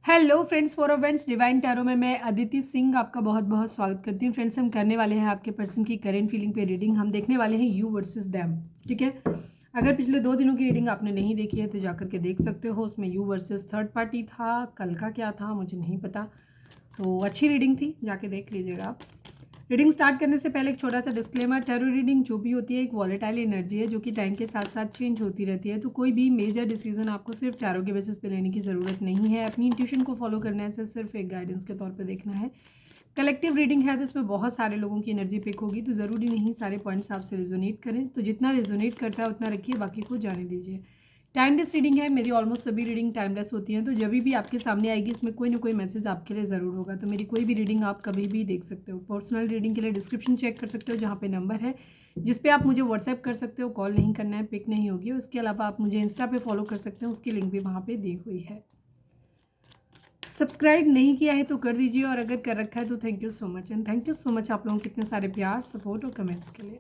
Hello friends, for events divine tarot में मैं अदिति सिंह आपका बहुत बहुत स्वागत करती हूँ। फ्रेंड्स, हम करने वाले हैं आपके पर्सन की करेंट फीलिंग पे रीडिंग। हम देखने वाले हैं यू वर्सेस देम। ठीक है, अगर पिछले 2 दिनों की रीडिंग आपने नहीं देखी है तो जाकर के देख सकते हो। उसमें यू वर्सेस थर्ड पार्टी था, कल का क्या था मुझे नहीं पता, तो अच्छी रीडिंग थी, जाके देख लीजिएगा आप। रीडिंग स्टार्ट करने से पहले एक छोटा सा डिस्क्लेमर, टैरो रीडिंग जो भी होती है एक वॉलेटाइल एनर्जी है जो कि टाइम के साथ साथ चेंज होती रहती है। तो कोई भी मेजर डिसीजन आपको सिर्फ टैरो के बेसिस पे लेने की ज़रूरत नहीं है। अपनी इंट्यूशन को फॉलो करने से सिर्फ एक गाइडेंस के तौर पे देखना है। कलेक्टिव रीडिंग है तो इसमें बहुत सारे लोगों की एनर्जी पिक होगी, तो ज़रूरी नहीं सारे पॉइंट्स आपसे रिजोनेट करें। तो जितना रिजोनेट करता है उतना रखिए, बाकी को जाने दीजिए। टाइमलेस रीडिंग है, मेरी ऑलमोस्ट सभी रीडिंग टाइमलेस होती हैं, तो जब भी आपके सामने आएगी इसमें कोई ना कोई मैसेज आपके लिए ज़रूर होगा। तो मेरी कोई भी रीडिंग आप कभी भी देख सकते हो। पर्सनल रीडिंग के लिए डिस्क्रिप्शन चेक कर सकते हो, जहाँ पे नंबर है जिस पे आप मुझे व्हाट्सएप कर सकते हो। कॉल नहीं करना है, पिक नहीं होगी। उसके अलावा आप मुझे इंस्टा पे फॉलो कर सकते हो, उसकी लिंक भी वहाँ पे दी हुई है। सब्सक्राइब नहीं किया है तो कर दीजिए, और अगर कर रखा है तो thank you so much. And thank you so much आप लोगों के इतने सारे प्यार, सपोर्ट और कमेंट्स के लिए।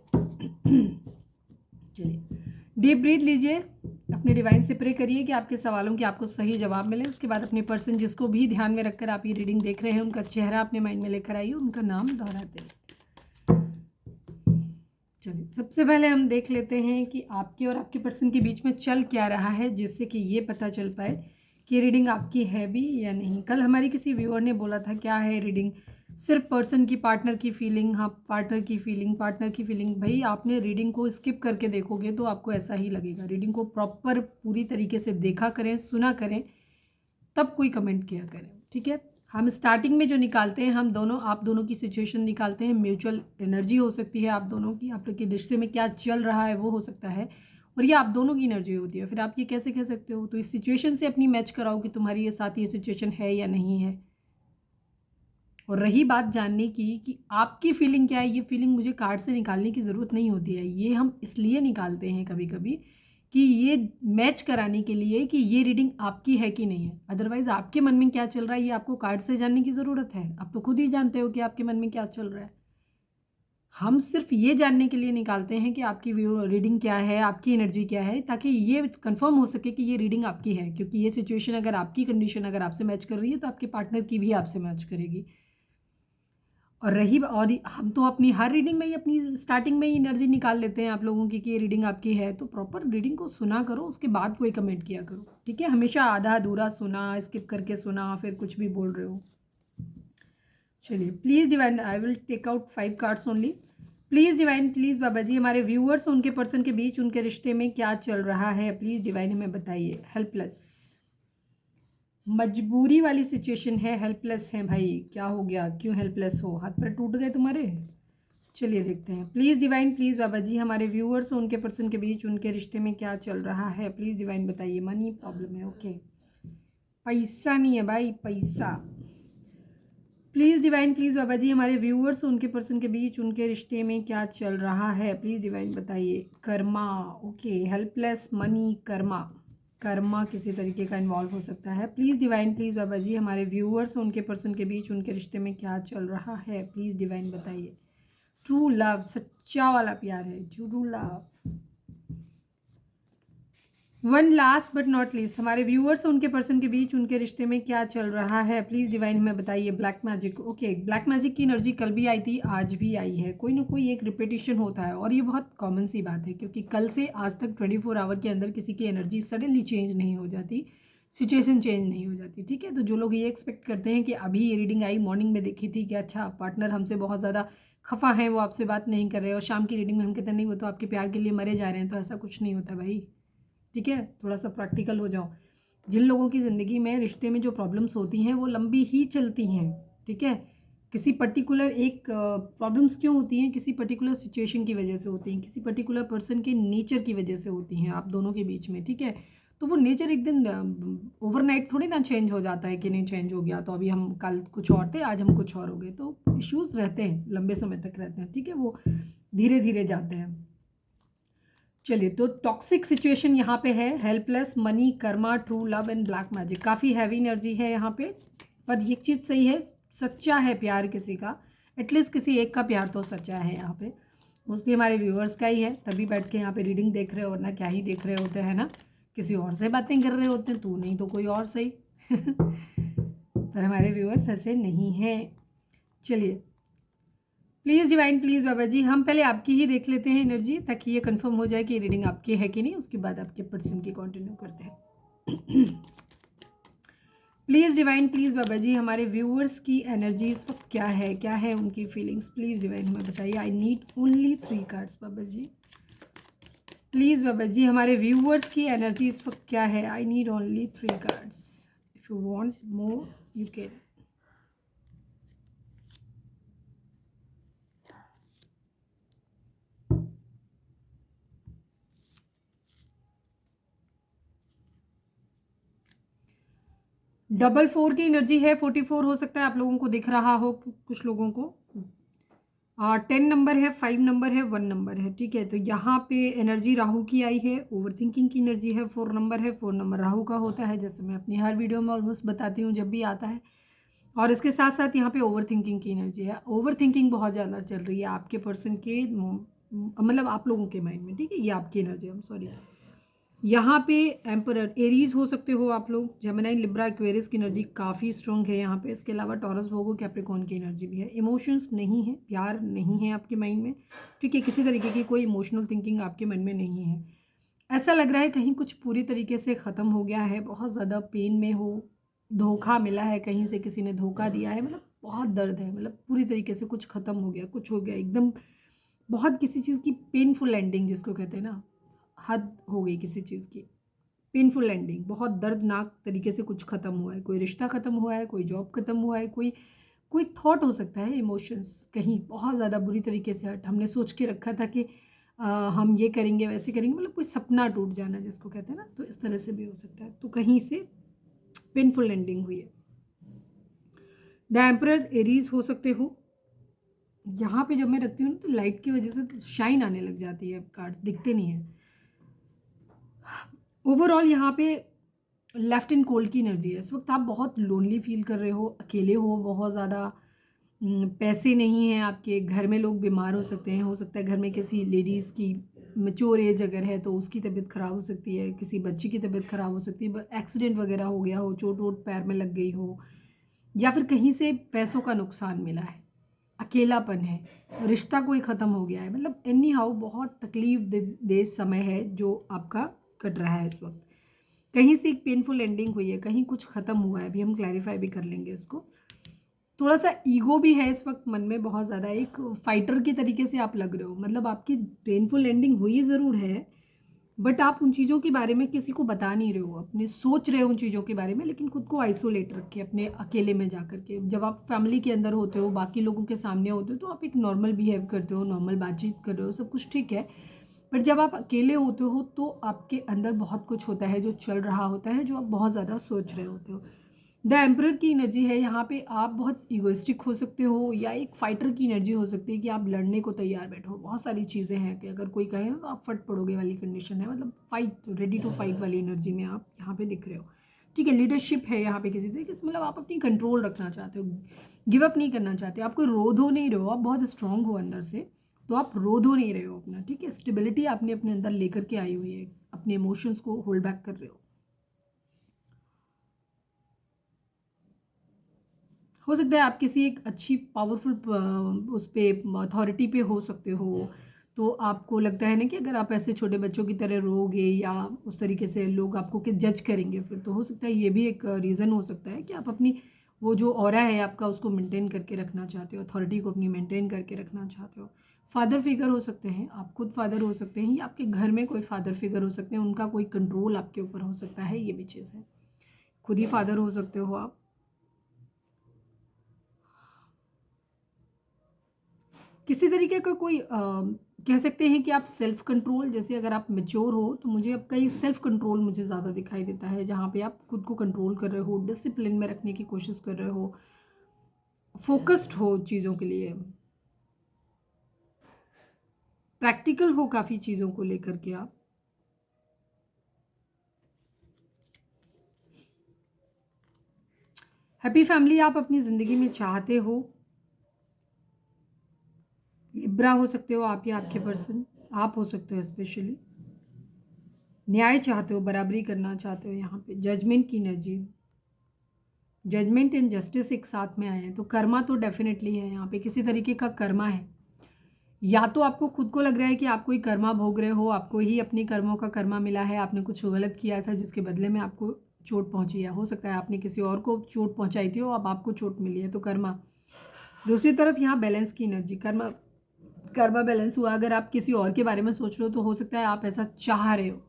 चलिए, डीप ब्रीथ लीजिए, अपने डिवाइन से प्रे करिए कि आपके सवालों के आपको सही जवाब मिले। उसके बाद अपने पर्सन जिसको भी ध्यान में रखकर आप ये रीडिंग देख रहे हैं उनका चेहरा अपने माइंड में लेकर आइए, उनका नाम दोहराते हैं। चलिए, सबसे पहले हम देख लेते हैं कि आपके और आपके पर्सन के बीच में चल क्या रहा है, जिससे कि ये पता चल पाए कि रीडिंग आपकी है भी या नहीं। कल हमारी किसी व्यूअर ने बोला था क्या है रीडिंग, सिर्फ पर्सन की पार्टनर की फीलिंग। हाँ, पार्टनर की फीलिंग। भाई आपने रीडिंग को स्किप करके देखोगे तो आपको ऐसा ही लगेगा। रीडिंग को प्रॉपर पूरी तरीके से देखा करें, सुना करें, तब कोई कमेंट किया करें। ठीक है, हम स्टार्टिंग में जो निकालते हैं, हम दोनों आप दोनों की सिचुएशन निकालते हैं। म्यूचुअल एनर्जी हो सकती है आप दोनों की, आप लोग के रिश्ते में क्या चल रहा है वो हो सकता है, और ये आप दोनों की एनर्जी होती है। फिर आप ये कैसे कह सकते हो, तो इस सिचुएशन से अपनी मैच कराओ कि तुम्हारी ये साथ ये सिचुएशन है या नहीं है। और रही बात जानने की कि आपकी फीलिंग क्या है, ये फीलिंग मुझे कार्ड से निकालने की ज़रूरत नहीं होती है। ये हम इसलिए निकालते हैं कभी कभी कि ये मैच कराने के लिए कि ये रीडिंग आपकी है कि नहीं है। अदरवाइज़ आपके मन में क्या चल रहा है ये आपको कार्ड से जानने की ज़रूरत है। आप तो खुद ही जानते हो कि आपके मन में क्या चल रहा है। हम सिर्फ ये जानने के लिए निकालते हैं कि आपकी रीडिंग क्या है, आपकी एनर्जी क्या है, ताकि ये कंफर्म हो सके कि ये रीडिंग आपकी है। क्योंकि ये सिचुएशन अगर आपकी कंडीशन अगर आपसे मैच कर रही है तो आपके पार्टनर की भी आपसे मैच करेगी। और हम तो अपनी हर रीडिंग में ही अपनी स्टार्टिंग में ही एनर्जी निकाल लेते हैं आप लोगों की कि ये रीडिंग आपकी है। तो प्रॉपर रीडिंग को सुना करो, उसके बाद कोई कमेंट किया करो। ठीक है, हमेशा आधा अधूरा सुना, स्किप करके सुना, फिर कुछ भी बोल रहे हो। चलिए, please divine, I will take out 5 cards only. Please divine, please Baba ji, हमारे व्यूअर्स उनके पर्सन के बीच उनके रिश्ते में क्या चल रहा है, प्लीज़ डिवाइन हमें बताइए। हेल्पलेस, मजबूरी वाली सिचुएशन है, हेल्पलेस है भाई। क्या हो गया, क्यों हेल्पलेस हो, हाथ पैर टूट गए तुम्हारे? चलिए देखते हैं। Please divine, please Baba ji, हमारे व्यूअर्स और उनके पर्सन के बीच उनके रिश्ते में क्या चल रहा है, प्लीज़ डिवाइन बताइए। मनी प्रॉब्लम है, ओके। पैसा नहीं है भाई, पैसा। Please divine, please Baba ji, हमारे व्यूअर्स और उनके पर्सन के बीच उनके रिश्ते में क्या चल रहा है, प्लीज़ डिवाइन बताइए। Karma, okay. Helpless, money, Karma. Karma किसी तरीके का इन्वॉल्व हो सकता है। Please divine, please Baba ji, हमारे व्यूअर्स और उनके पर्सन के बीच उनके रिश्ते में क्या चल रहा है, प्लीज़ डिवाइन बताइए। ट्रू लव, सच्चा वाला प्यार है, true love. One last but not least, हमारे व्यूअर्स और उनके पर्सन के बीच उनके रिश्ते में क्या चल रहा है, प्लीज़ डिवाइन हमें बताइए। Black magic, okay. Black magic की एनर्जी कल भी आई थी, आज भी आई है। कोई ना कोई एक रिपीटिशन होता है, और ये बहुत कॉमन सी बात है क्योंकि कल से आज तक 24 आवर के अंदर किसी की एनर्जी सडनली चेंज नहीं हो जाती, सिचुएशन चेंज नहीं हो जाती। ठीक है, तो जो लोग ये एक्सपेक्ट करते हैं कि अभी ये रीडिंग आई, मॉर्निंग में देखी थी कि अच्छा पार्टनर हमसे बहुत ज़्यादा खफा है, वो आपसे बात नहीं कर रहे, और शाम की रीडिंग में हम कहते हैं नहीं वो तो आपके प्यार के लिए मरे जा रहे हैं, तो ऐसा कुछ नहीं होता भाई। ठीक है, थोड़ा सा प्रैक्टिकल हो जाओ। जिन लोगों की ज़िंदगी में रिश्ते में जो प्रॉब्लम्स होती हैं वो लंबी ही चलती हैं। ठीक है, किसी पर्टिकुलर एक प्रॉब्लम्स क्यों होती हैं, किसी पर्टिकुलर सिचुएशन की वजह से होती हैं, किसी पर्टिकुलर पर्सन के नेचर की वजह से होती हैं आप दोनों के बीच में। ठीक है, तो वो नेचर एक दिन ओवरनाइट थोड़ी ना चेंज हो जाता है कि नहीं चेंज हो गया तो अभी हम कल कुछ और थे आज हम कुछ और हो गए। तो इश्यूज़ रहते हैं, लंबे समय तक रहते हैं। ठीक है, वो धीरे धीरे जाते हैं। चलिए, तो टॉक्सिक सिचुएशन यहाँ पे है, helpless, money, Karma, true love and black magic. काफ़ी हैवी एनर्जी है यहाँ पे, पर एक चीज़ सही है, सच्चा है प्यार किसी का, एटलीस्ट किसी एक का प्यार तो सच्चा है यहाँ पे। मोस्टली हमारे व्यूअर्स का ही है, तभी बैठ के यहाँ पे रीडिंग देख रहे हो, वरना क्या ही देख रहे होते हैं ना, किसी और से बातें कर रहे होते हैं, तू नहीं तो कोई और सही। पर हमारे व्यूअर्स ऐसे नहीं हैं। चलिए प्लीज़ डिवाइन, प्लीज़ बाबा जी, हम पहले आपकी ही देख लेते हैं एनर्जी, ताकि ये कंफर्म हो जाए कि रीडिंग आपकी है कि नहीं, उसके बाद आपके पर्सन की कंटिन्यू करते हैं। Please divine, please Baba ji, हमारे व्यूअर्स की एनर्जी इस वक्त क्या है उनकी फीलिंग्स, प्लीज़ डिवाइन हमें बताइए। I need only 3 cards Baba ji, please Baba ji, हमारे व्यूअर्स की एनर्जी इस वक्त क्या है। I need only 3 cards, if you want more you can. Double 4 की एनर्जी है, 44 हो सकता है आप लोगों को दिख रहा हो, कुछ लोगों को 10 नंबर है, 5 नंबर है, 1 नंबर है, ठीक है। तो यहाँ पे एनर्जी राहु की आई है, ओवर थिंकिंग की एनर्जी है, 4 नंबर है, 4 नंबर राहु का होता है, जैसे मैं अपनी हर वीडियो में ऑलमोस्ट बताती हूँ जब भी आता है। और इसके साथ साथ यहाँ पे ओवर थिंकिंग की एनर्जी है, ओवर थिंकिंग बहुत ज़्यादा चल रही है आपके पर्सन के, मतलब आप लोगों के माइंड में, ठीक है। ये आपकी एनर्जी, हम सॉरी। यहाँ पे एम्परर एरीज हो सकते हो आप लोग, जेमिनी, लिब्रा, एक्वेरियस की एनर्जी काफ़ी स्ट्रॉन्ग है यहाँ पे। इसके अलावा टॉरस, वोगो, कैप्रिकॉर्न की एनर्जी भी है। इमोशंस नहीं है, प्यार नहीं है आपके माइंड में, ठीक है। किसी तरीके की कोई इमोशनल थिंकिंग आपके मन में नहीं है। ऐसा लग रहा है कहीं कुछ पूरी तरीके से ख़त्म हो गया है, बहुत ज़्यादा पेन में हो, धोखा मिला है, कहीं से किसी ने धोखा दिया है, मतलब बहुत दर्द है, मतलब पूरी तरीके से कुछ ख़त्म हो गया, कुछ हो गया एकदम, बहुत किसी चीज़ की पेनफुल एंडिंग जिसको कहते हैं ना, हद हो गई किसी चीज़ की, पेनफुल एंडिंग, बहुत दर्दनाक तरीके से कुछ ख़त्म हुआ है। कोई रिश्ता ख़त्म हुआ है, कोई जॉब ख़त्म हुआ है, कोई कोई थॉट हो सकता है, इमोशंस कहीं बहुत ज़्यादा बुरी तरीके से हट, हमने सोच के रखा था कि हम ये करेंगे वैसे करेंगे, मतलब कोई सपना टूट जाना जिसको कहते हैं ना, तो इस तरह से भी हो सकता है। तो कहीं से पेनफुल एंडिंग हुई है। द एम्परर एरीज हो सकते हो। यहाँ पे जब मैं रखती हूँ ना, तो लाइट की वजह से शाइन आने लग जाती है, कार्ड दिखते नहीं है। ओवरऑल यहाँ पे लेफ्ट इन कोल्ड की एनर्जी है। इस वक्त आप बहुत लोनली फील कर रहे हो, अकेले हो बहुत ज़्यादा, पैसे नहीं हैं आपके, घर में लोग बीमार हो सकते हैं, हो सकता है घर में किसी लेडीज़ की मैच्योर एज अगर है तो उसकी तबीयत ख़राब हो सकती है, किसी बच्ची की तबीयत ख़राब हो सकती है, एक्सीडेंट वगैरह हो गया हो, चोट वोट पैर में लग गई हो, या फिर कहीं से पैसों का नुकसान मिला है, अकेलापन है, रिश्ता कोई ख़त्म हो गया है, मतलब एनी हाउ बहुत तकलीफ दे समय है जो आपका कट रहा है इस वक्त। कहीं से एक पेनफुल एंडिंग हुई है, कहीं कुछ ख़त्म हुआ है, अभी हम क्लैरिफाई भी कर लेंगे इसको। थोड़ा सा ईगो भी है इस वक्त मन में बहुत ज़्यादा, एक फाइटर की तरीके से आप लग रहे हो, मतलब आपकी पेनफुल एंडिंग हुई ज़रूर है, बट आप उन चीज़ों के बारे में किसी को बता नहीं रहे हो, अपने सोच रहे हो उन चीज़ों के बारे में, लेकिन खुद को आइसोलेट रखे अपने अकेले में जा कर के। जब आप फैमिली के अंदर होते हो, बाकी लोगों के सामने होते हो, तो आप एक नॉर्मल बिहेव करते हो, नॉर्मल बातचीत कर रहे हो, सब कुछ ठीक है। बट जब आप अकेले होते हो तो आपके अंदर बहुत कुछ होता है जो चल रहा होता है, जो आप बहुत ज़्यादा सोच रहे होते हो। द एम्परर की एनर्जी है यहाँ पे, आप बहुत इगोइस्टिक हो सकते हो, या एक फाइटर की एनर्जी हो सकती है कि आप लड़ने को तैयार बैठो। बहुत सारी चीज़ें हैं कि अगर कोई कहे तो आप फट पड़ोगे वाली कंडीशन है, मतलब फाइट, रेडी टू फाइट वाली एनर्जी में आप यहाँ पे दिख रहे हो, ठीक है। लीडरशिप है यहाँ पे किसी तरीके से, मतलब आप अपनी कंट्रोल रखना चाहते हो, गिव अप नहीं करना चाहते, आप कोई रोध हो नहीं रहे हो, आप बहुत स्ट्रांग हो अंदर से, तो आप रोध हो नहीं रहे हो अपना, ठीक है। स्टेबिलिटी आपने अपने अंदर लेकर के आई हुई है, अपने इमोशंस को होल्ड बैक कर रहे हो सकता है आप किसी एक अच्छी पावरफुल उस पर अथॉरिटी पे हो सकते हो, तो आपको लगता है ना कि अगर आप ऐसे छोटे बच्चों की तरह रोगे या उस तरीके से लोग आपको कि जज करेंगे फिर, तो हो सकता है ये भी एक रीज़न हो सकता है कि आप अपनी वो जो ऑरा है आपका उसको मेंटेन करके रखना चाहते हो, अथॉरिटी को अपनी मेंटेन करके रखना चाहते हो। फादर फिगर हो सकते हैं, आप खुद फादर हो सकते हैं, या आपके घर में कोई फादर फिगर हो सकते हैं, उनका कोई कंट्रोल आपके ऊपर हो सकता है, ये भी चीज़ है। खुद ही फादर हो सकते हो आप। किसी तरीके का कोई कह सकते हैं कि आप सेल्फ कंट्रोल, जैसे अगर आप मेच्योर हो तो मुझे आपका ये सेल्फ कंट्रोल मुझे ज़्यादा दिखाई देता है, जहाँ पे आप खुद को कंट्रोल कर रहे हो, डिसिप्लिन में रखने की कोशिश कर रहे हो, फोकस्ड हो चीज़ों के लिए, प्रैक्टिकल हो काफ़ी चीज़ों को लेकर के आप। हैप्पी फैमिली आप अपनी ज़िंदगी में चाहते हो। लिब्रा हो सकते हो आप या आपके पर्सन, आप हो सकते हो स्पेशली। न्याय चाहते हो, बराबरी करना चाहते हो, यहाँ पे जजमेंट की एनर्जी, जजमेंट एंड जस्टिस एक साथ में आए हैं, तो कर्मा तो डेफिनेटली है यहाँ पे, किसी तरीके का कर्मा है। या तो आपको खुद को लग रहा है कि आप कोई कर्मा भोग रहे हो, आपको ही अपनी कर्मों का कर्मा मिला है, आपने कुछ गलत किया था जिसके बदले में आपको चोट पहुंची है। हो सकता है आपने किसी और को चोट पहुंचाई थी और अब आपको चोट मिली है, तो कर्मा। दूसरी तरफ यहाँ बैलेंस की एनर्जी, कर्मा कर्मा बैलेंस हुआ। अगर आप किसी और के बारे में सोच रहे हो तो हो सकता है आप ऐसा चाह रहे हो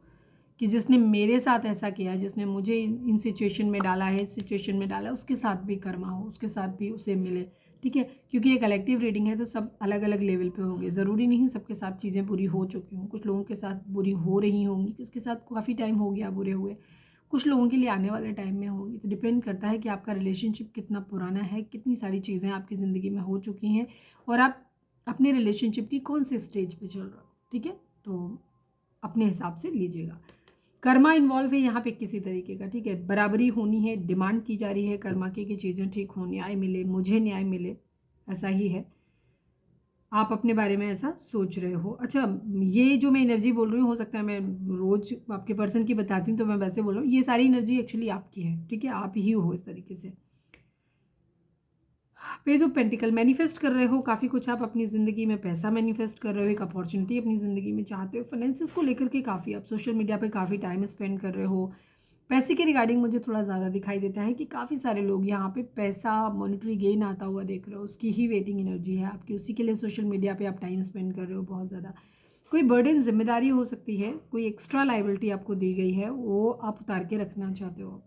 कि जिसने मेरे साथ ऐसा किया, जिसने मुझे इन सिचुएशन में डाला है, इस सिचुएशन में डाला है, उसके साथ भी कर्मा हो, उसके साथ भी उसे मिले। ठीक है, क्योंकि ये कलेक्टिव रीडिंग है तो सब अलग अलग लेवल पे होंगे। ज़रूरी नहीं सबके साथ चीज़ें बुरी हो चुकी हों, कुछ लोगों के साथ बुरी हो रही होंगी, किसके साथ काफ़ी टाइम हो गया बुरे हुए, कुछ लोगों के लिए आने वाले टाइम में होगी। तो डिपेंड करता है कि आपका रिलेशनशिप कितना पुराना है, कितनी सारी चीज़ें आपकी ज़िंदगी में हो चुकी हैं और आप अपने रिलेशनशिप की कौन से स्टेज पे चल रहे हो। ठीक है, तो अपने हिसाब से लीजिएगा। कर्मा इन्वॉल्व है यहाँ पे किसी तरीके का। ठीक है, बराबरी होनी है, डिमांड की जा रही है कर्मा की कि चीज़ें ठीक हो, न्याय मिले, मुझे न्याय मिले, ऐसा ही है। आप अपने बारे में ऐसा सोच रहे हो। अच्छा, ये जो मैं एनर्जी बोल रही हूँ, हो सकता है मैं रोज़ आपके पर्सन की बताती हूँ तो मैं वैसे बोल रहा हूँ, ये सारी एनर्जी एक्चुअली आपकी है। ठीक है, आप ही हो इस तरीके से। पेज ऑफ पेंटिकल, मैनिफेस्ट कर रहे हो काफ़ी कुछ आप अपनी ज़िंदगी में, पैसा मैनिफेस्ट कर रहे हो, एक अपॉर्चुनिटी अपनी ज़िंदगी में चाहते हो, फाइनेंसिस को लेकर के काफ़ी आप सोशल मीडिया पे काफ़ी टाइम स्पेंड कर रहे हो। पैसे के रिगार्डिंग मुझे थोड़ा ज़्यादा दिखाई देता है कि काफ़ी सारे लोग यहाँ पे पैसा, मॉनेटरी गेन आता हुआ देख रहे हो, उसकी ही वेटिंग एनर्जी है आपकी, उसी के लिए सोशल मीडिया पे आप टाइम स्पेंड कर रहे हो बहुत ज़्यादा। कोई बर्डन, जिम्मेदारी हो सकती है, कोई एक्स्ट्रा लाइबिलिटी आपको दी गई है, वो आप उतार के रखना चाहते हो।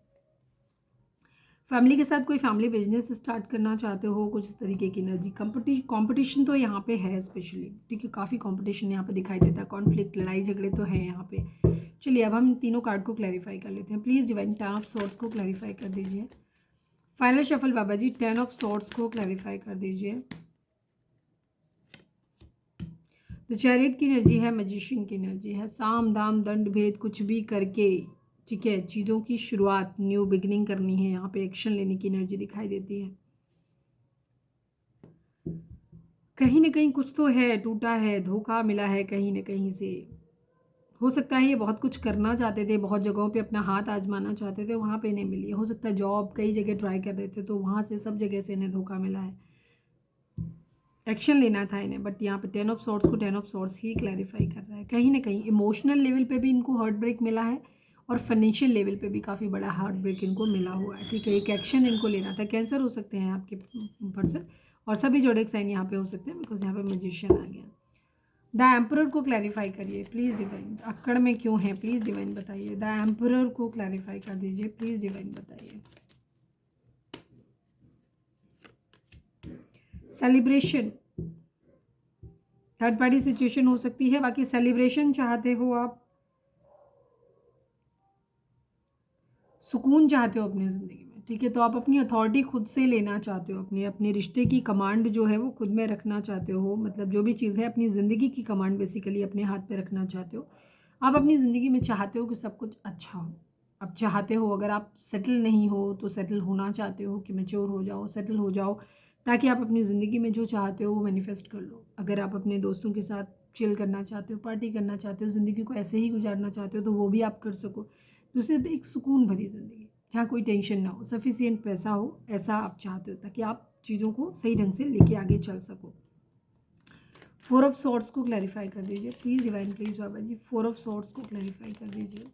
फैमिली के साथ कोई फैमिली बिजनेस स्टार्ट करना चाहते हो, कुछ इस तरीके की एनर्जी। कंपटीशन तो यहाँ पे है स्पेशली। ठीक है, काफ़ी कंपटीशन यहाँ पे दिखाई देता है, कॉन्फ्लिक्ट, लड़ाई झगड़े तो है यहाँ पे। चलिए अब हम तीनों कार्ड को क्लैरिफाई कर लेते हैं। प्लीज़ डिवाइन 10 ऑफ सॉर्ड्स को क्लैरिफाई कर दीजिए। Final shuffle Baba ji 10 of swords को क्लैरिफाई कर दीजिए। तो चैरिट की एनर्जी है, मैजिशियन की एनर्जी है, साम दाम दंड भेद कुछ भी करके, ठीक है, चीज़ों की शुरुआत, न्यू बिगिनिंग करनी है, यहाँ पे एक्शन लेने की एनर्जी दिखाई देती है। कहीं ना कहीं कुछ तो है, टूटा है, धोखा मिला है कहीं ना कहीं से। हो सकता है ये बहुत कुछ करना चाहते थे, बहुत जगहों पे अपना हाथ आजमाना चाहते थे, वहाँ पे नहीं मिली। हो सकता है जॉब कई जगह ट्राई कर रहे थे तो वहाँ से सब जगह से इन्हें धोखा मिला है, एक्शन लेना था इन्हें। बट यहाँ पे 10 ऑफ सॉर्ड्स को 10 ऑफ सॉर्ड्स ही क्लैरिफाई कर रहा है। कहीं ना कहीं इमोशनल लेवल पे भी इनको हार्ट ब्रेक मिला है और फाइनेंशियल लेवल पे भी काफ़ी बड़ा हार्ट ब्रेक इनको मिला हुआ है। ठीक है, एक एक्शन इनको लेना था। कैंसर हो सकते हैं आपके पर्सन और सभी जोड़े साइन यहाँ पे हो सकते हैं, बिकॉज यहाँ पे मैजिशियन आ गया। द एम्परर को क्लैरिफाई करिए प्लीज़ डिवाइन, अक्कड़ में क्यों है प्लीज़ डिवाइन बताइए। द एम्परर को क्लैरिफाई कर दीजिए प्लीज़ डिवाइन बताइए। सेलिब्रेशन, थर्ड पार्टी सिचुएशन हो सकती है, बाकी सेलिब्रेशन चाहते हो आप, सुकून चाहते हो अपनी ज़िंदगी में। ठीक है, तो आप अपनी अथॉरिटी खुद से लेना चाहते हो, अपने अपने रिश्ते की कमांड जो है वो खुद में रखना चाहते हो। मतलब जो भी चीज़ है अपनी ज़िंदगी की कमांड बेसिकली अपने हाथ पे रखना चाहते हो। आप अपनी ज़िंदगी में चाहते हो कि सब कुछ अच्छा हो। आप चाहते हो, अगर आप सेटल नहीं हो तो सेटल होना चाहते हो कि मैच्योर हो जाओ, सेटल हो जाओ, ताकि आप अपनी ज़िंदगी में जो चाहते हो वो मैनिफेस्ट कर लो। अगर आप अपने दोस्तों के साथ चिल करना चाहते हो, पार्टी करना चाहते हो, ज़िंदगी को ऐसे ही गुजारना चाहते हो तो वो भी आप कर सको। दूसरे पे एक सुकून भरी ज़िंदगी जहाँ कोई टेंशन ना हो, सफिशिएंट पैसा हो, ऐसा आप चाहते हो ताकि आप चीज़ों को सही ढंग से लेके आगे चल सको। 4 ऑफ सॉर्ड्स को क्लैरिफाई कर दीजिए please divine, please Baba ji 4 of swords को क्लैरिफाई कर दीजिए।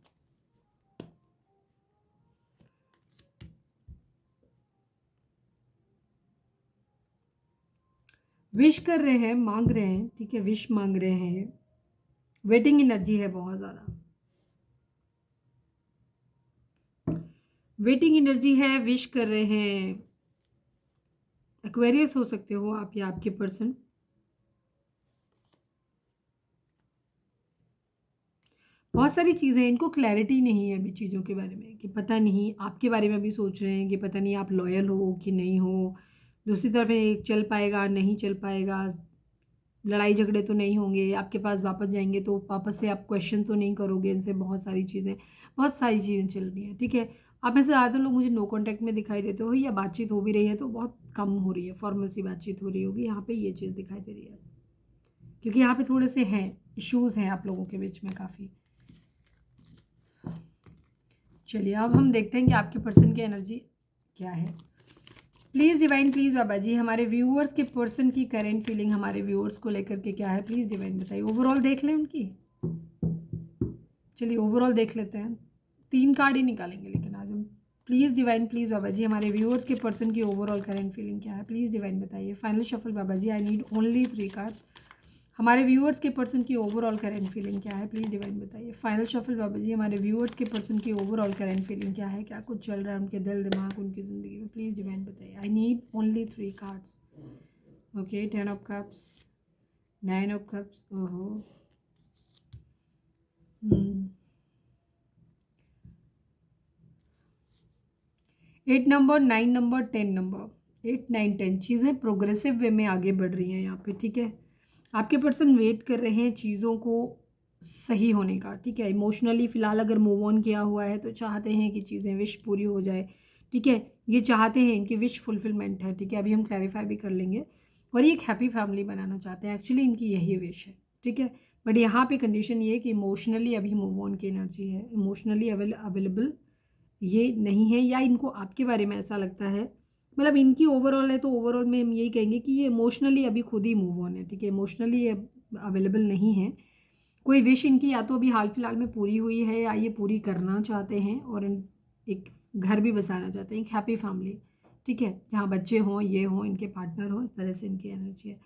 विश कर रहे हैं, मांग रहे हैं। ठीक है, विश मांग रहे हैं, वेटिंग एनर्जी है बहुत ज़्यादा, वेटिंग एनर्जी है, विश कर रहे हैं। एक्वेरियस हो सकते हो आप या आपके पर्सन। बहुत सारी चीज़ें, इनको क्लैरिटी नहीं है अभी चीज़ों के बारे में, कि पता नहीं आपके बारे में भी सोच रहे हैं कि पता नहीं आप लॉयल हो कि नहीं हो। दूसरी तरफ एक चल पाएगा नहीं चल पाएगा, लड़ाई झगड़े तो नहीं होंगे, आपके पास वापस जाएंगे तो वापस से आप क्वेश्चन तो नहीं करोगे इनसे। बहुत सारी चीज़ें, बहुत सारी चीज़ें चल रही हैं। ठीक है, आप में से ज़्यादातर लोग मुझे नो कॉन्टैक्ट में दिखाई देते हो, या बातचीत हो भी रही है तो बहुत कम हो रही है, फॉर्मल सी बातचीत हो रही होगी। यहाँ पे ये चीज़ दिखाई दे रही है क्योंकि यहाँ पे थोड़े से हैं इश्यूज़ हैं आप लोगों के बीच में काफ़ी। चलिए अब हम देखते हैं कि आपके पर्सन की एनर्जी क्या है। Please divine, please Baba ji हमारे व्यूअर्स के पर्सन की करेंट फीलिंग हमारे व्यूअर्स को लेकर के क्या है, प्लीज़ डिवाइन बताइए। ओवरऑल देख लें उनकी, चलिए ओवरऑल देख लेते हैं। 3 कार्ड ही निकालेंगे लेकिन आज हम। Please divine, please Baba ji हमारे व्यूअर्स के पर्सन की ओवरऑल करेंट फीलिंग क्या है, प्लीज़ डिवाइन बताइए। Final shuffle Baba ji, I need only 3 cards. हमारे व्यूअर्स के पर्सन की ओवरऑल करेंट फीलिंग क्या है, प्लीज़ डिवाइन बताइए। फाइनल शफल बाबा जी हमारे व्यूअर्स के पर्सन की ओवरऑल करेंट फीलिंग क्या है, क्या कुछ चल रहा है उनके दिल दिमाग उनकी ज़िंदगी में, प्लीज़ डिवाइन बताइए। I need only 3 cards. Okay, 10 of cups, 9 of cups, ओहो 8 नंबर, 9 नंबर, 10 नंबर। 8 9 10 चीज़ें प्रोग्रेसिव वे में आगे बढ़ रही हैं यहाँ पे, ठीक है। आपके पर्सन वेट कर रहे हैं चीज़ों को सही होने का, ठीक है। इमोशनली फ़िलहाल अगर मूव ऑन किया हुआ है तो चाहते हैं कि चीज़ें विश पूरी हो जाए, ठीक है। ये चाहते हैं, इनकी विश फुलफिलमेंट है, ठीक है। अभी हम क्लैरिफाई भी कर लेंगे। और ये एक हैप्पी फैमिली बनाना चाहते हैं, एक्चुअली इनकी यही विश है, ठीक है। बट यहाँ पे कंडीशन ये है कि इमोशनली अभी मूव ऑन की एनर्जी है, इमोशनली अवेलेबल ये नहीं है, या इनको आपके बारे में ऐसा लगता है, मतलब इनकी ओवरऑल है तो ओवरऑल में हम यही कहेंगे कि ये इमोशनली अभी खुद ही मूव ऑन है, ठीक है। इमोशनली ये अवेलेबल नहीं है। कोई विश इनकी या तो अभी हाल फिलहाल में पूरी हुई है या ये पूरी करना चाहते हैं, और एक घर भी बसाना चाहते हैं, एक हैप्पी फैमिली, ठीक है, जहाँ बच्चे हों, ये हों, इनके पार्टनर हों, इस तरह से इनकी एनर्जी है।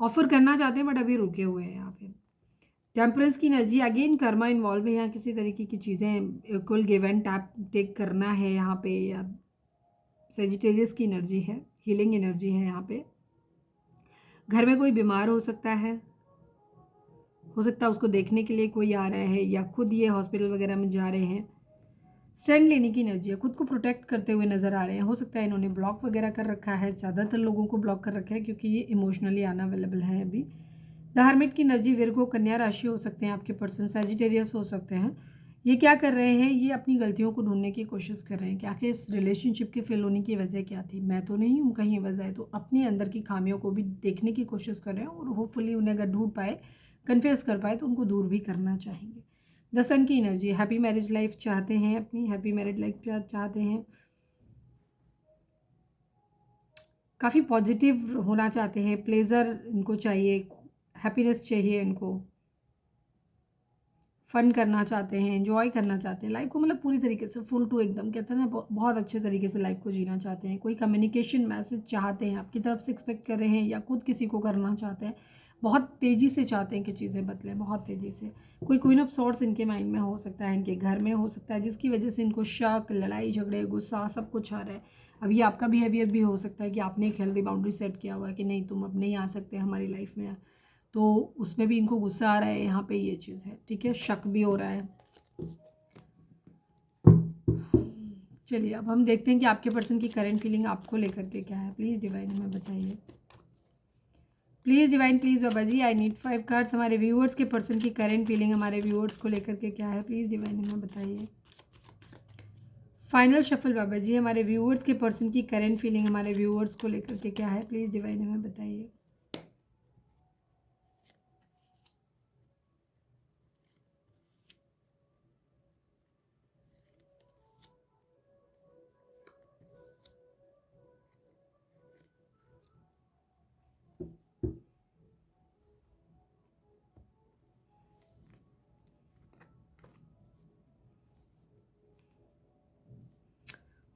ऑफर करना चाहते हैं बट अभी रुके हुए हैं यहाँ पे। टेम्परेंस की एनर्जी, अगेन कर्मा इन्वॉल्व है यहाँ, किसी तरीके की चीज़ें equal give and tap take करना है यहाँ पे, या सेजिटेरियस की एनर्जी है, हीलिंग एनर्जी है यहाँ पे। घर में कोई बीमार हो सकता है उसको देखने के लिए कोई आ रहा है, या खुद ये हॉस्पिटल वगैरह में जा रहे हैं। स्टैंड लेने की एनर्जी है, खुद को प्रोटेक्ट करते हुए नज़र आ रहे हैं। हो सकता है इन्होंने ब्लॉक वगैरह कर रखा है, ज़्यादातर लोगों को ब्लॉक कर रखा है क्योंकि ये इमोशनली अनअवेलेबल है अभी। द हर्मिट की एनर्जी, विर्गो कन्या राशि हो सकते हैं आपके पर्सन, सजिटेरियस हो सकते हैं। ये क्या कर रहे हैं, ये अपनी गलतियों को ढूंढने की कोशिश कर रहे हैं कि आखिर इस रिलेशनशिप के फेल होने की वजह क्या थी, मैं तो नहीं हूँ कहीं वजह है, तो अपने अंदर की खामियों को भी देखने की कोशिश कर रहे हैं, और होपफुली उन्हें अगर ढूंढ पाए, कन्फेस कर पाए, तो उनको दूर भी करना चाहेंगे। द सन की एनर्जी, हैप्पी मैरिज लाइफ चाहते हैं, अपनी हैप्पी मैरिड लाइफ चाहते हैं, काफ़ी पॉजिटिव होना चाहते हैं, प्लेजर इनको चाहिए, हैप्पीनेस चाहिए इनको, फन करना चाहते हैं, एंजॉय करना चाहते हैं लाइफ को, मतलब पूरी तरीके से फुल टू एकदम, कहते हैं ना, बहुत अच्छे तरीके से लाइफ को जीना चाहते हैं। कोई कम्युनिकेशन मैसेज चाहते हैं आपकी तरफ से, एक्सपेक्ट कर रहे हैं, या खुद किसी को करना चाहते हैं, बहुत तेज़ी से चाहते हैं कि चीज़ें बदलें, बहुत तेज़ी से। कोई क्वीन ऑफ सॉर्ट्स इनके माइंड में हो सकता है, इनके घर में हो सकता है, जिसकी वजह से इनको शक, लड़ाई झगड़े, गुस्सा सब कुछ आ रहा है। अभी आपका बिहेवियर भी हो सकता है कि आपने एक हेल्दी बाउंड्री सेट किया हुआ है कि नहीं, तुम अब नहीं आ सकते हमारी लाइफ में, तो उसमें भी इनको गुस्सा आ रहा है, यहाँ पे ये चीज़ है, ठीक है। शक भी हो रहा है। चलिए अब हम देखते हैं कि आपके पर्सन की करंट फीलिंग आपको लेकर के क्या है, प्लीज़ डिवाइन हमें बताइए। Please divine, please Baba ji, I need 5 cards. हमारे व्यूअर्स के पर्सन की करंट फीलिंग हमारे व्यूअर्स को लेकर के क्या है, प्लीज़ डिवाइन हमें बताइए। फाइनल शफल बाबा जी, हमारे व्यूअर्स के पर्सन की करंट फीलिंग हमारे व्यूअर्स को लेकर के क्या है, प्लीज़ डिवाइन हमें बताइए।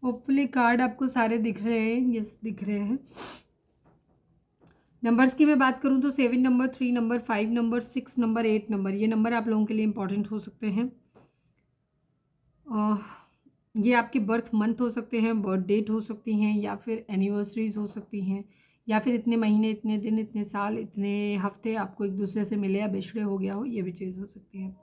होपफुली कार्ड आपको सारे दिख रहे हैं, यस दिख रहे हैं। नंबर्स की मैं बात करूं तो 7 number, 3 number, 5 number, 6 number, 8 number, ये नंबर आप लोगों के लिए इंपॉर्टेंट हो सकते हैं। ये आपके बर्थ मंथ हो सकते हैं, बर्थ डेट हो सकती हैं, या फिर एनिवर्सरीज हो सकती हैं, या फिर इतने महीने, इतने दिन, इतने साल, इतने हफ्ते आपको एक दूसरे से मिले या बिछड़े हो गया हो, ये भी चीज़ हो सकती है।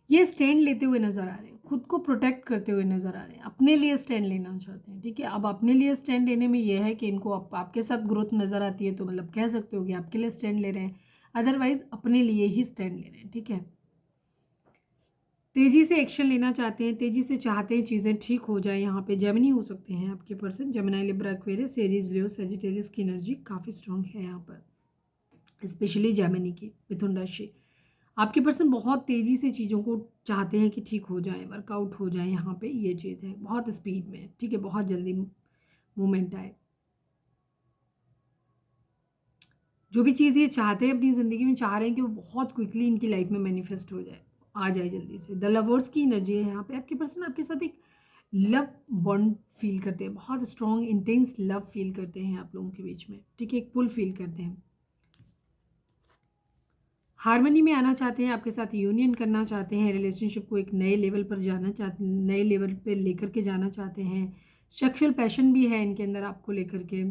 ये स्टैंड लेते हुए नज़र आ रहे हैं, खुद को प्रोटेक्ट करते हुए नज़र आ रहे हैं, अपने लिए स्टैंड लेना चाहते हैं, ठीक है। अब अपने लिए स्टैंड लेने में ये है कि इनको आपके साथ ग्रोथ नज़र आती है तो मतलब कह सकते हो कि आपके लिए स्टैंड ले रहे हैं, अदरवाइज अपने लिए ही स्टैंड ले रहे हैं, ठीक है। तेज़ी से एक्शन लेना चाहते हैं, तेज़ी से चाहते हैं चीज़ें ठीक हो जाए। यहाँ पे जेमिनी हो सकते हैं आपके person, Gemini, Libra, Aquarius, Aries, Leo, Sagittarius की एनर्जी काफ़ी स्ट्रॉन्ग है यहाँ पर। स्पेशली जेमिनी की, मिथुन राशि। आपके पर्सन बहुत तेज़ी से चीज़ों को चाहते हैं कि ठीक हो जाए, वर्कआउट हो जाए, यहाँ पे ये चीज़ है, बहुत स्पीड में, ठीक है, बहुत जल्दी मूवमेंट आए। जो भी चीज़ ये चाहते हैं अपनी ज़िंदगी में, चाह रहे हैं कि वो बहुत क्विकली इनकी लाइफ में मैनिफेस्ट हो जाए, आ जाए जल्दी से। द लवर्स की एनर्जी है यहाँ पे। आपके पर्सन आपके साथ एक लव बॉन्ड फील करते हैं, बहुत स्ट्रॉन्ग इंटेंस लव फील करते हैं आप लोगों के बीच में, ठीक है, एक पुल फील करते हैं, हार्मनी में आना चाहते हैं, आपके साथ यूनियन करना चाहते हैं, रिलेशनशिप को एक नए लेवल पर जाना चाहते, नए लेवल पे लेकर के जाना चाहते हैं। सेक्सुअल पैशन भी है इनके अंदर आपको लेकर के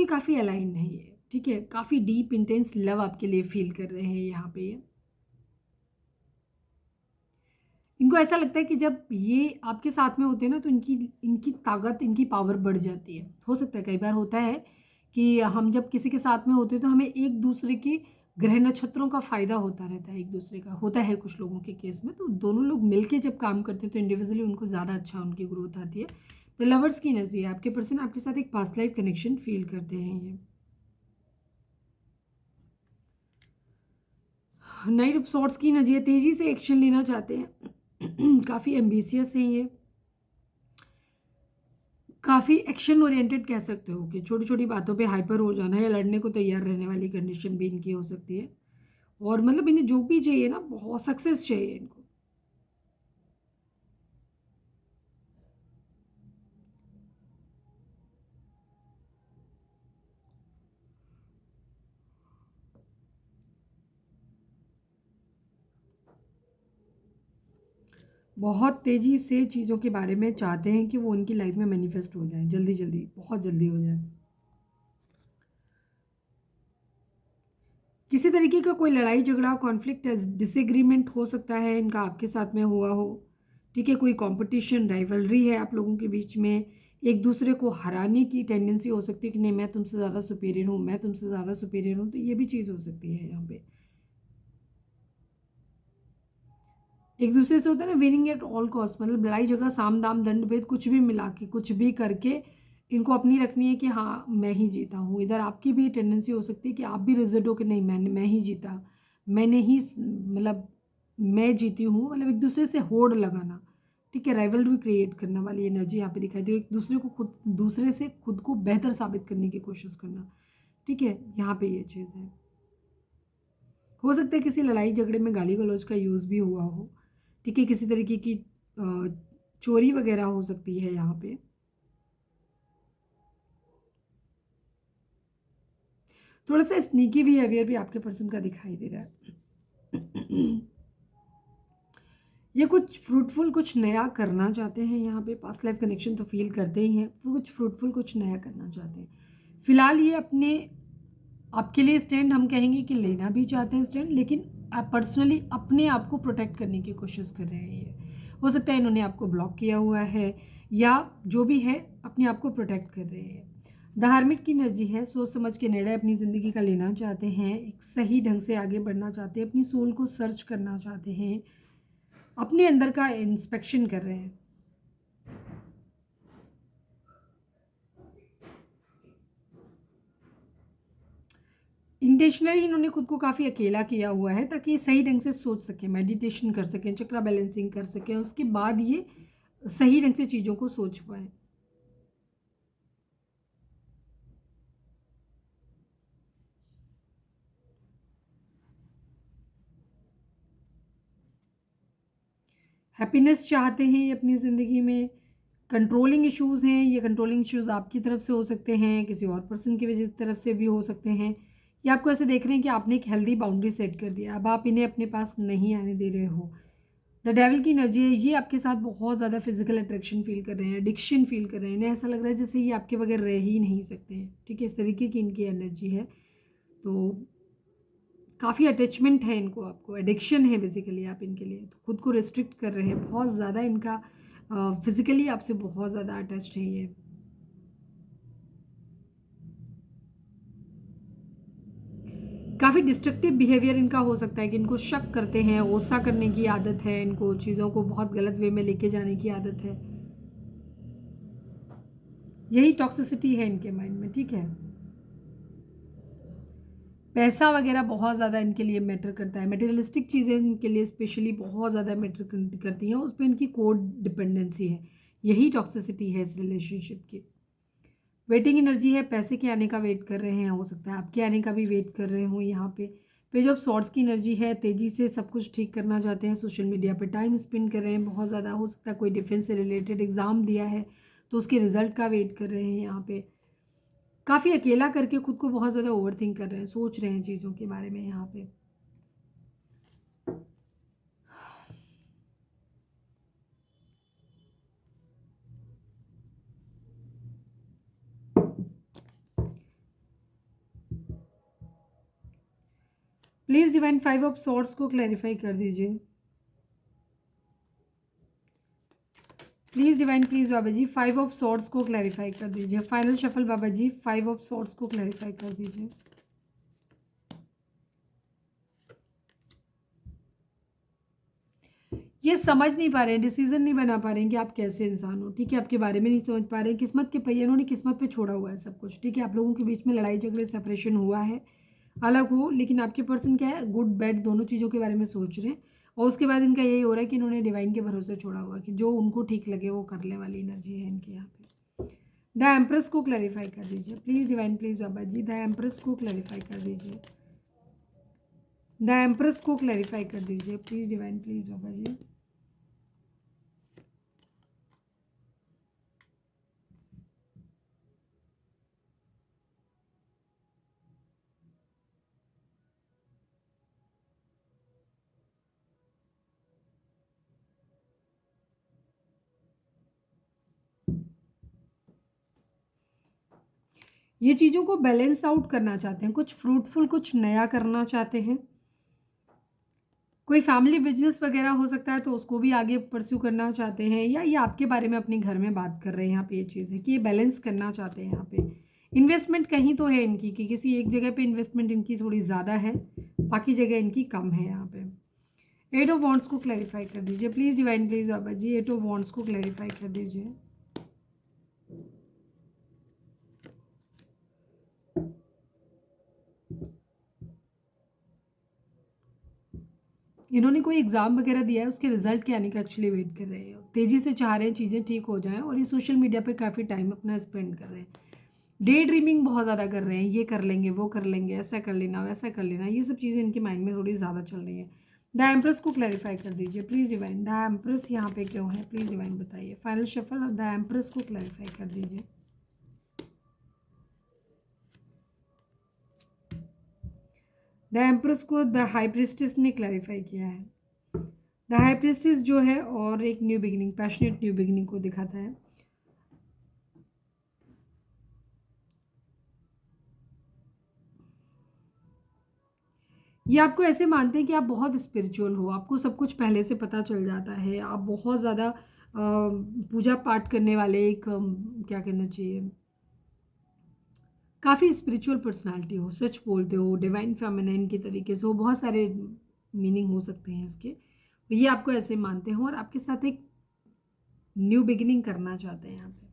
काफ़ी अलाइन है ये, ठीक है, काफ़ी डीप इंटेंस लव आपके लिए फील कर रहे हैं यहाँ पे। इनको ऐसा लगता है कि जब ये आपके साथ में होते हैं ना, तो इनकी इनकी ताकत, इनकी पावर बढ़ जाती है। हो सकता है, कई बार होता है कि हम जब किसी के साथ में होते हैं तो हमें एक दूसरे के ग्रह नक्षत्रों का फ़ायदा होता रहता है, एक दूसरे का होता है कुछ लोगों के केस में। तो दोनों लोग मिलके जब काम करते हैं तो इंडिविजुअली उनको ज़्यादा अच्छा उनकी ग्रोथ आती है। तो लवर्स की एनर्जी है, आपके पर्सन आपके साथ एक पास्ट लाइफ कनेक्शन फील करते हैं ये। नाइट ऑफ सॉर्ट्स की एनर्जी है, तेज़ी से एक्शन लेना चाहते हैं काफ़ी एम्बिशियस हैं ये, काफ़ी एक्शन ओरिएंटेड कह सकते हो कि छोटी छोटी बातों पे हाइपर हो जाना या लड़ने को तैयार रहने वाली कंडीशन भी इनकी हो सकती है। और मतलब इन्हें जो भी चाहिए ना, बहुत सक्सेस चाहिए इनको। बहुत तेज़ी से चीज़ों के बारे में चाहते हैं कि वो उनकी लाइफ में मैनिफेस्ट हो जाए, जल्दी जल्दी, बहुत जल्दी हो जाए। किसी तरीके का कोई लड़ाई झगड़ा, कॉन्फ्लिक्ट, डिसएग्रीमेंट हो सकता है इनका आपके साथ में हुआ हो, ठीक है, कोई कंपटीशन, राइवलरी है आप लोगों के बीच में, एक दूसरे को हराने की टेंडेंसी हो सकती है कि नहीं, मैं तुमसे ज़्यादा सुपीरियर हूँ, मैं तुमसे ज़्यादा सुपीरियर हूँ, तो ये भी चीज़ हो सकती है यहाँ पे। एक दूसरे से होता है ना विनिंग एट ऑल कॉस्ट, मतलब लड़ाई झगड़ा, साम दाम दंड भेद, कुछ भी मिला के, कुछ भी करके इनको अपनी रखनी है कि हाँ मैं ही जीता हूँ। इधर आपकी भी टेंडेंसी हो सकती है कि आप भी रिजल्ट हो कि नहीं, मैं ही जीता, मैंने ही मतलब मैं जीती हूँ, मतलब एक दूसरे से होड़ लगाना, ठीक है, राइवलरी क्रिएट करने वाली एनर्जी यहाँ पे दिखाई दे, एक दूसरे को खुद, दूसरे से खुद को बेहतर साबित करने की कोशिश करना, ठीक है, यहाँ पे ये चीज़ है। हो सकता है किसी लड़ाई झगड़े में गाली गलौज का यूज़ भी हुआ हो, ठीक है, किसी तरीके की चोरी वगैरह हो सकती है यहाँ पे। थोड़ा सा स्नीकी बिहेवियर भी आपके पर्सन का दिखाई दे रहा है ये कुछ फ्रूटफुल, कुछ नया करना चाहते हैं यहाँ पे, पास्ट लाइफ कनेक्शन तो फील करते ही हैं, कुछ फ्रूटफुल, कुछ नया करना चाहते हैं। फिलहाल ये अपने आपके लिए स्टैंड हम कहेंगे कि लेना भी चाहते हैं स्टैंड, लेकिन आप पर्सनली अपने आप को प्रोटेक्ट करने की कोशिश कर रहे हैं ये। हो सकता है इन्होंने आपको ब्लॉक किया हुआ है या जो भी है, अपने आप को प्रोटेक्ट कर रहे हैं। धार्मिक की एनर्जी है, सोच समझ के निर्णय अपनी ज़िंदगी का लेना चाहते हैं, एक सही ढंग से आगे बढ़ना चाहते हैं, अपनी सोल को सर्च करना चाहते हैं, अपने अंदर का इंस्पेक्शन कर रहे हैं। इंटेंशनली इन्होंने खुद को काफ़ी अकेला किया हुआ है ताकि ये सही ढंग से सोच सकें, मेडिटेशन कर सकें, चक्रा बैलेंसिंग कर सकें, उसके बाद ये सही ढंग से चीज़ों को सोच पाएँ। हैप्पीनेस चाहते हैं ये अपनी ज़िंदगी में। कंट्रोलिंग इश्यूज़ हैं, ये कंट्रोलिंग इश्यूज़ आपकी तरफ से हो सकते हैं, किसी और पर्सन की वजह तरफ से भी हो सकते हैं, या आपको ऐसे देख रहे हैं कि आपने एक हेल्दी बाउंड्री सेट कर दिया, अब आप इन्हें अपने पास नहीं आने दे रहे हो। द डेविल की एनर्जी है, ये आपके साथ बहुत ज़्यादा फिजिकल अट्रैक्शन फील कर रहे हैं, एडिक्शन फील कर रहे हैं, इन्हें ऐसा लग रहा है जैसे ये आपके बगैर रह ही नहीं सकते हैं, ठीक है, इस तरीके की इनकी एनर्जी है। तो काफ़ी अटैचमेंट है इनको, आपको एडिक्शन है बेसिकली आप इनके लिए, तो खुद को रिस्ट्रिक्ट कर रहे हैं बहुत ज़्यादा, इनका फिजिकली आपसे बहुत ज़्यादा अटैच्ड है ये। काफ़ी डिस्ट्रक्टिव बिहेवियर इनका हो सकता है कि इनको शक करते हैं, गुस्सा करने की आदत है इनको, चीज़ों को बहुत गलत वे में लेके जाने की आदत है, यही टॉक्सिसिटी है इनके माइंड में, ठीक है। पैसा वगैरह बहुत ज़्यादा इनके लिए मैटर करता है, मटेरियलिस्टिक चीज़ें इनके लिए स्पेशली बहुत ज़्यादा मैटर करती हैं, उस पर इनकी कोड डिपेंडेंसी है, यही टॉक्सिसिटी है इस रिलेशनशिप की। वेटिंग एनर्जी है, पैसे के आने का वेट कर रहे हैं, हो सकता है आपके आने का भी वेट कर रहे हों यहाँ पे। पेज ऑफ सॉर्ड्स की एनर्जी है, तेज़ी से सब कुछ ठीक करना चाहते हैं, सोशल मीडिया पे टाइम स्पेंड कर रहे हैं बहुत ज़्यादा, हो सकता है कोई डिफेंस से रिलेटेड एग्ज़ाम दिया है तो उसके रिजल्ट का वेट कर रहे हैं यहाँ पे। काफ़ी अकेला करके खुद को बहुत ज़्यादा ओवरथिंक कर रहे हैं, सोच रहे हैं चीज़ों के बारे में यहाँ पे। प्लीज़ डिवाइन 5 ऑफ सॉर्ड्स को क्लैरिफाई कर दीजिए। Please divine please Baba ji 5 of swords को क्लैरिफाई कर दीजिए। Final shuffle Baba ji 5 of swords को क्लैरिफाई कर दीजिए। ये समझ नहीं पा रहे हैं, डिसीजन नहीं बना पा रहे हैं कि आप कैसे इंसान हो, ठीक है, आपके बारे में नहीं समझ पा रहे हैं। किस्मत के पहिए, इन्होंने किस्मत पे छोड़ा हुआ है सब कुछ, ठीक है। आप लोगों के बीच में लड़ाई झगड़े सेपरेशन हुआ है, अलग हो, लेकिन आपके पर्सन क्या है, गुड बैड दोनों चीज़ों के बारे में सोच रहे हैं। और उसके बाद इनका यही हो रहा है कि इन्होंने डिवाइन के भरोसे छोड़ा हुआ है कि जो उनको ठीक लगे वो करने वाली एनर्जी है इनके यहाँ पे। द एम्प्रेस को क्लैरिफाई कर दीजिए please divine please Baba ji. The empress को क्लैरिफाई कर दीजिए। द एम्प्रेस को क्लैरिफाई कर दीजिए please divine please Baba ji. ये चीज़ों को बैलेंस आउट करना चाहते हैं, कुछ फ्रूटफुल, कुछ नया करना चाहते हैं। कोई फैमिली बिजनेस वगैरह हो सकता है तो उसको भी आगे परस्यू करना चाहते हैं, या ये आपके बारे में अपने घर में बात कर रहे हैं। यहाँ पे ये चीज़ है कि ये बैलेंस करना चाहते हैं। यहाँ पे इन्वेस्टमेंट कहीं तो है इनकी कि किसी एक जगह पे इन्वेस्टमेंट इनकी थोड़ी ज़्यादा है, बाकी जगह इनकी कम है। यहाँ पे 8 ऑफ वॉन्ड्स को क्लैरिफाई कर दीजिए please divine please Baba ji. 8 of wands को क्लैरिफाई कर दीजिए। इन्होंने कोई एग्ज़ाम वगैरह दिया है, उसके रिजल्ट के आने का एक्चुअली वेट कर रहे हैं, तेज़ी से चाह रहे हैं चीज़ें ठीक हो जाएं, और ये सोशल मीडिया पे काफ़ी टाइम अपना स्पेंड कर रहे हैं। डे ड्रीमिंग बहुत ज़्यादा कर रहे हैं, ये कर लेंगे वो कर लेंगे, ऐसा कर लेना वैसा कर लेना, ये सब चीज़ें इनके माइंड में थोड़ी ज़्यादा चल रही है। द एम्प्रेस को क्लैरिफाई कर दीजिए प्लीज़ डिवाइन। द एम्प्रेस यहाँ पे क्यों है प्लीज़ डिवाइन बताइए। फाइनल शफल द एम्प्रेस को क्लैरिफाई कर दीजिए। द एम्प्रेस को द हाई प्रिस्टेस ने क्लैरिफाई किया है। द हाई प्रिस्टेस जो है और एक new beginning, passionate new beginning को दिखाता है। ये आपको ऐसे मानते हैं कि आप बहुत स्पिरिचुअल हो, आपको सब कुछ पहले से पता चल जाता है, आप बहुत ज़्यादा पूजा पाठ करने वाले एक क्या कहना चाहिए, काफ़ी स्पिरिचुअल पर्सनालिटी हो, सच बोलते हो, डिवाइन फेमिनिन के तरीके से हो, बहुत सारे मीनिंग हो सकते हैं इसके। ये आपको ऐसे मानते हो और आपके साथ एक न्यू बिगिनिंग करना चाहते हैं यहाँ पे।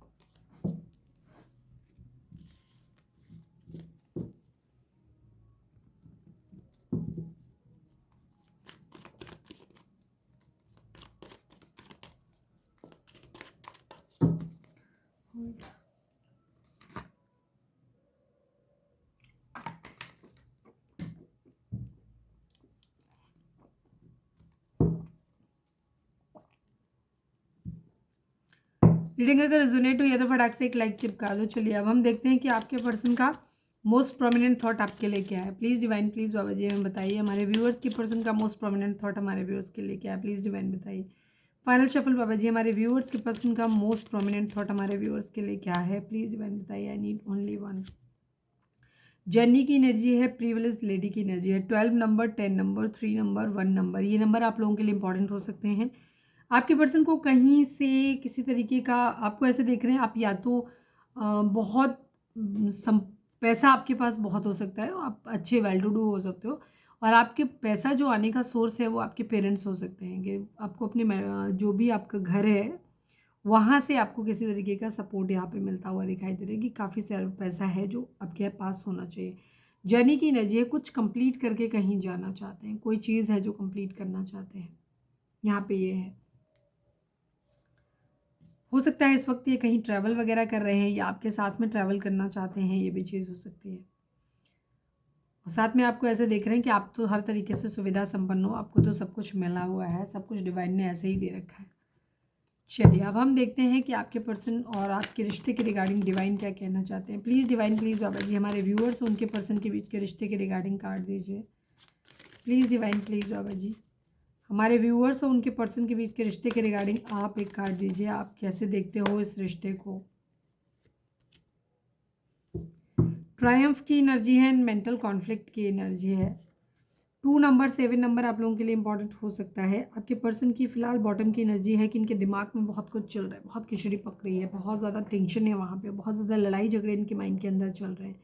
रीडिंग अगर रेजोनेट हुई है तो फटाक से एक लाइक चिपका दो। चलिए अब हम देखते हैं कि आपके पर्सन का मोस्ट प्रोमिनेंट थॉट आपके लिए क्या है। प्लीज़ डिवाइन प्लीज़ बाबा जी हमें बताइए, हमारे व्यूअर्स के पर्सन का मोस्ट प्रोमिनेंट थॉट हमारे व्यूअर्स के लिए क्या है। प्लीज़ डिवाइन बताइए। फाइनल शफल बाबा जी, हमारे व्यूअर्स के पर्सन का मोस्ट प्रोमिनेंट थॉट हमारे व्यूअर्स के लिए क्या है। प्लीज़ डिवाइन बताइए। I need only one. Journey की एनर्जी है, प्रीविलेज लेडी की एनर्जी है, 12 नंबर, 10 नंबर, 3 नंबर, 1 नंबर। ये नंबर आप लोगों के लिए इंपॉर्टेंट हो सकते हैं। आपके पर्सन को कहीं से किसी तरीके का आपको ऐसे देख रहे हैं, आप या तो बहुत पैसा आपके पास बहुत हो सकता है, आप अच्छे वेल टू डू हो सकते हो, और आपके पैसा जो आने का सोर्स है वो आपके पेरेंट्स हो सकते हैं कि आपको अपने जो भी आपका घर है वहाँ से आपको किसी तरीके का सपोर्ट यहाँ पे मिलता हुआ दिखाई दे रहा है कि काफ़ी सारा पैसा है जो आपके पास होना चाहिए। जर्नी की एनर्जी है, कुछ कंप्लीट करके कहीं जाना चाहते हैं, कोई चीज़ है जो कंप्लीट करना चाहते हैं, यहाँ पे ये है। हो सकता है इस वक्त ये कहीं ट्रैवल वगैरह कर रहे हैं या आपके साथ में ट्रैवल करना चाहते हैं, ये भी चीज़ हो सकती है। और साथ में आपको ऐसे देख रहे हैं कि आप तो हर तरीके से सुविधा संपन्न हो, आपको तो सब कुछ मिला हुआ है, सब कुछ डिवाइन ने ऐसे ही दे रखा है। चलिए अब हम देखते हैं कि आपके पर्सन और आपके रिश्ते के रिगार्डिंग डिवाइन क्या कहना चाहते हैं। Please divine, please Baba ji हमारे व्यूअर्स उनके पर्सन के बीच के रिश्ते के रिगार्डिंग कार्ड दीजिए। Please divine, please Baba ji हमारे व्यूअर्स और उनके पर्सन के बीच के रिश्ते के रिगार्डिंग आप एक कार्ड दीजिए। आप कैसे देखते हो इस रिश्ते को? ट्रायम्फ की एनर्जी है, मेंटल कॉन्फ्लिक्ट की एनर्जी है। 2 नंबर 7 नंबर आप लोगों के लिए इंपॉर्टेंट हो सकता है। आपके पर्सन की फ़िलहाल बॉटम की एनर्जी है कि इनके दिमाग में बहुत कुछ चल रहा है, बहुत खिचड़ी पक रही है, बहुत ज़्यादा टेंशन है वहाँ पे, बहुत ज़्यादा लड़ाई झगड़े इनके माइंड के अंदर चल रहे हैं।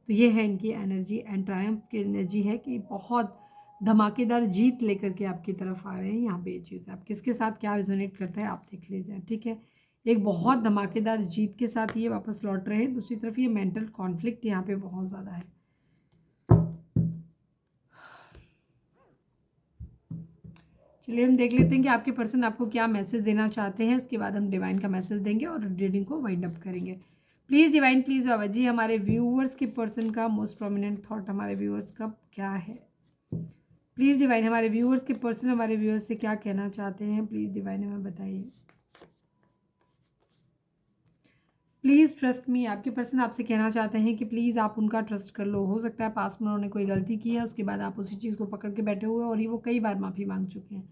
तो ये है इनकी एनर्जी। एंड ट्रायम्फ की एनर्जी है कि बहुत धमाकेदार जीत लेकर के आपकी तरफ आ रहे हैं। यहाँ पे ये चीज़ है, आप किसके साथ क्या रिजोनेट करता है आप देख लीजिए, ठीक है। एक बहुत धमाकेदार जीत के साथ ये वापस लौट रहे हैं। दूसरी तरफ ये मेंटल कॉन्फ्लिक्ट यहाँ पे बहुत ज़्यादा है। चलिए हम देख लेते हैं कि आपके पर्सन आपको क्या मैसेज देना चाहते हैं, उसके बाद हम डिवाइन का मैसेज देंगे और रीडिंग को वाइंड अप करेंगे। Please divine, please Baba ji हमारे व्यूअर्स के पर्सन का मोस्ट प्रोमिनेंट थॉट हमारे व्यूअर्स का क्या है। प्लीज़ डिवाइन हमारे व्यूअर्स के पर्सन हमारे व्यूअर्स से क्या कहना चाहते हैं, प्लीज़ डिवाइन हमें बताइए। प्लीज़ ट्रस्ट मी, आपके पर्सन आपसे कहना चाहते हैं कि प्लीज़ आप उनका ट्रस्ट कर लो। हो सकता है पास में उन्होंने कोई गलती की है, उसके बाद आप उसी चीज़ को पकड़ के बैठे हुए और ये वो कई बार माफ़ी मांग चुके हैं,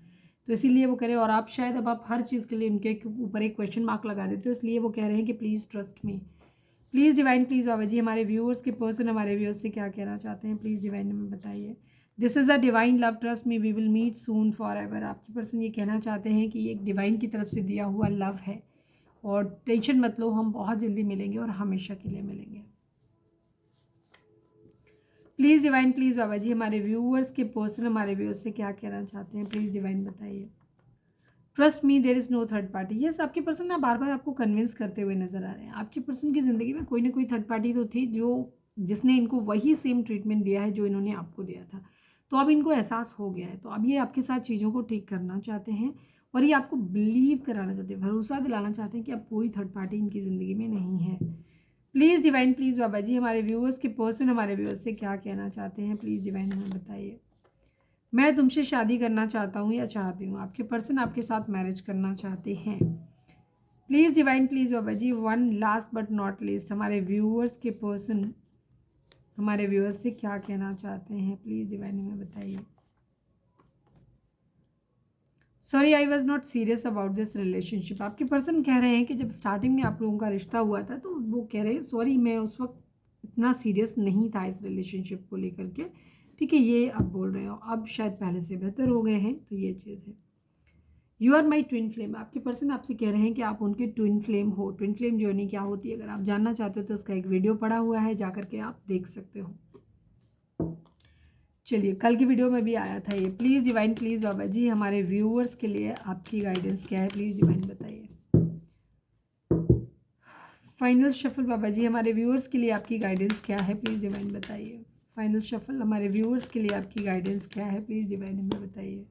तो इसीलिए वो कह रहे हैं। और आप शायद अब आप हर चीज़ के लिए उनके ऊपर एक क्वेश्चन मार्क लगा देते हो, इसलिए वो कह रहे हैं कि please trust me. Please divine, please Baba ji हमारे व्यूअर्स के पर्सन हमारे व्यूअर्स से क्या कहना चाहते हैं, प्लीज़ डिवाइन हमें बताइए। This is a divine love, trust me we will meet soon forever. आपके पर्सन ये कहना चाहते हैं कि ये एक डिवाइन की तरफ से दिया हुआ लव है और टेंशन मत लो, हम बहुत जल्दी मिलेंगे और हमेशा के लिए मिलेंगे। Please divine, please Baba ji हमारे व्यूअर्स के पर्सन हमारे व्यूअर्स से क्या कहना चाहते हैं, प्लीज़ डिवाइन बताइए। Trust me there is no third party. Yes, आपके पर्सन ना बार बार आपको कन्विंस करते हुए नजर आ रहे हैं। आपके पर्सन की ज़िंदगी में कोई ना कोई थर्ड पार्टी तो थी जिसने इनको वही सेम ट्रीटमेंट दिया है जो इन्होंने आपको दिया था। तो अब इनको एहसास हो गया है, तो अब ये आपके साथ चीज़ों को ठीक करना चाहते हैं और ये आपको बिलीव कराना चाहते हैं, भरोसा दिलाना चाहते हैं कि अब कोई थर्ड पार्टी इनकी ज़िंदगी में नहीं है। Please divine, please Baba ji हमारे व्यूअर्स के पर्सन हमारे व्यूअर्स से क्या कहना चाहते हैं, प्लीज़ डिवाइन हमें बताइए। मैं तुमसे शादी करना चाहता हूँ या चाहती हूँ। आपके पर्सन आपके साथ मैरिज करना चाहते हैं। Please divine, please Baba ji one last but not least हमारे व्यूअर्स के पर्सन हमारे व्यूअर्स से क्या कहना चाहते हैं, प्लीज़ डिवाइन हमें बताइए। Sorry I was not serious about this relationship. आपके पर्सन कह रहे हैं कि जब स्टार्टिंग में आप लोगों का रिश्ता हुआ था तो वो कह रहे हैं सॉरी मैं उस वक्त इतना सीरियस नहीं था इस रिलेशनशिप को लेकर के, ठीक है। ये अब बोल रहे हो अब शायद पहले से बेहतर हो गए हैं, तो ये चीज़ है। You are my twin flame. आपके पर्सन आपसे कह रहे हैं कि आप उनके ट्विन फ्लेम हो। ट्विन फ्लेम जर्नी क्या होती है अगर आप जानना चाहते हो तो उसका एक वीडियो पड़ा हुआ है, जा करके आप देख सकते हो। चलिए कल की वीडियो में भी आया था ये। Please divine, please Baba ji हमारे व्यूअर्स के लिए आपकी गाइडेंस क्या है, प्लीज़ डिवाइन बताइए। फाइनल शफल बाबा जी हमारे व्यूअर्स के लिए आपकी गाइडेंस क्या है, प्लीज़ डिवाइन बताइए। फाइनल शफल हमारे व्यूअर्स के लिए आपकी गाइडेंस क्या है, प्लीज़ डिवाइन हमें बताइए।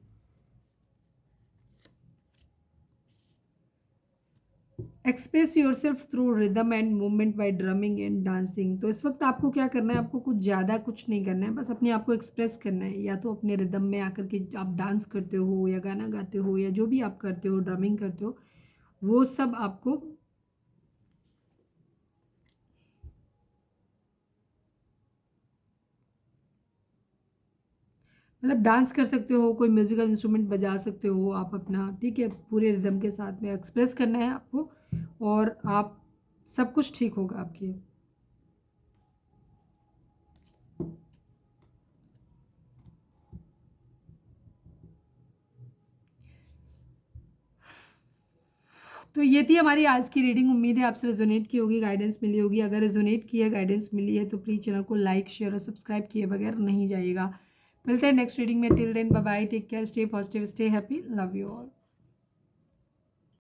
Express your self through rhythm and movement by drumming and dancing. तो इस वक्त आपको क्या करना है, आपको कुछ ज़्यादा कुछ नहीं करना है, बस अपने आप को एक्सप्रेस करना है। या तो अपने रिदम में आकर के आप डांस करते हो या गाना गाते हो या जो भी आप करते हो, ड्रमिंग करते हो, वो सब आपको मतलब डांस कर सकते हो, कोई म्यूजिकल इंस्ट्रूमेंट बजा सकते हो आप अपना, ठीक है। पूरे रिदम के साथ में एक्सप्रेस करना है आपको और आप सब कुछ ठीक होगा आपकी। तो ये थी हमारी आज की रीडिंग। उम्मीद है आपसे रेजोनेट की होगी, गाइडेंस मिली होगी। अगर रेजोनेट की है, गाइडेंस मिली है तो प्लीज़ चैनल को लाइक शेयर और सब्सक्राइब किए बगैर नहीं जाइएगा। मिलते हैं नेक्स्ट रीडिंग में। Till then bye bye, take care, stay positive, stay happy, love you all.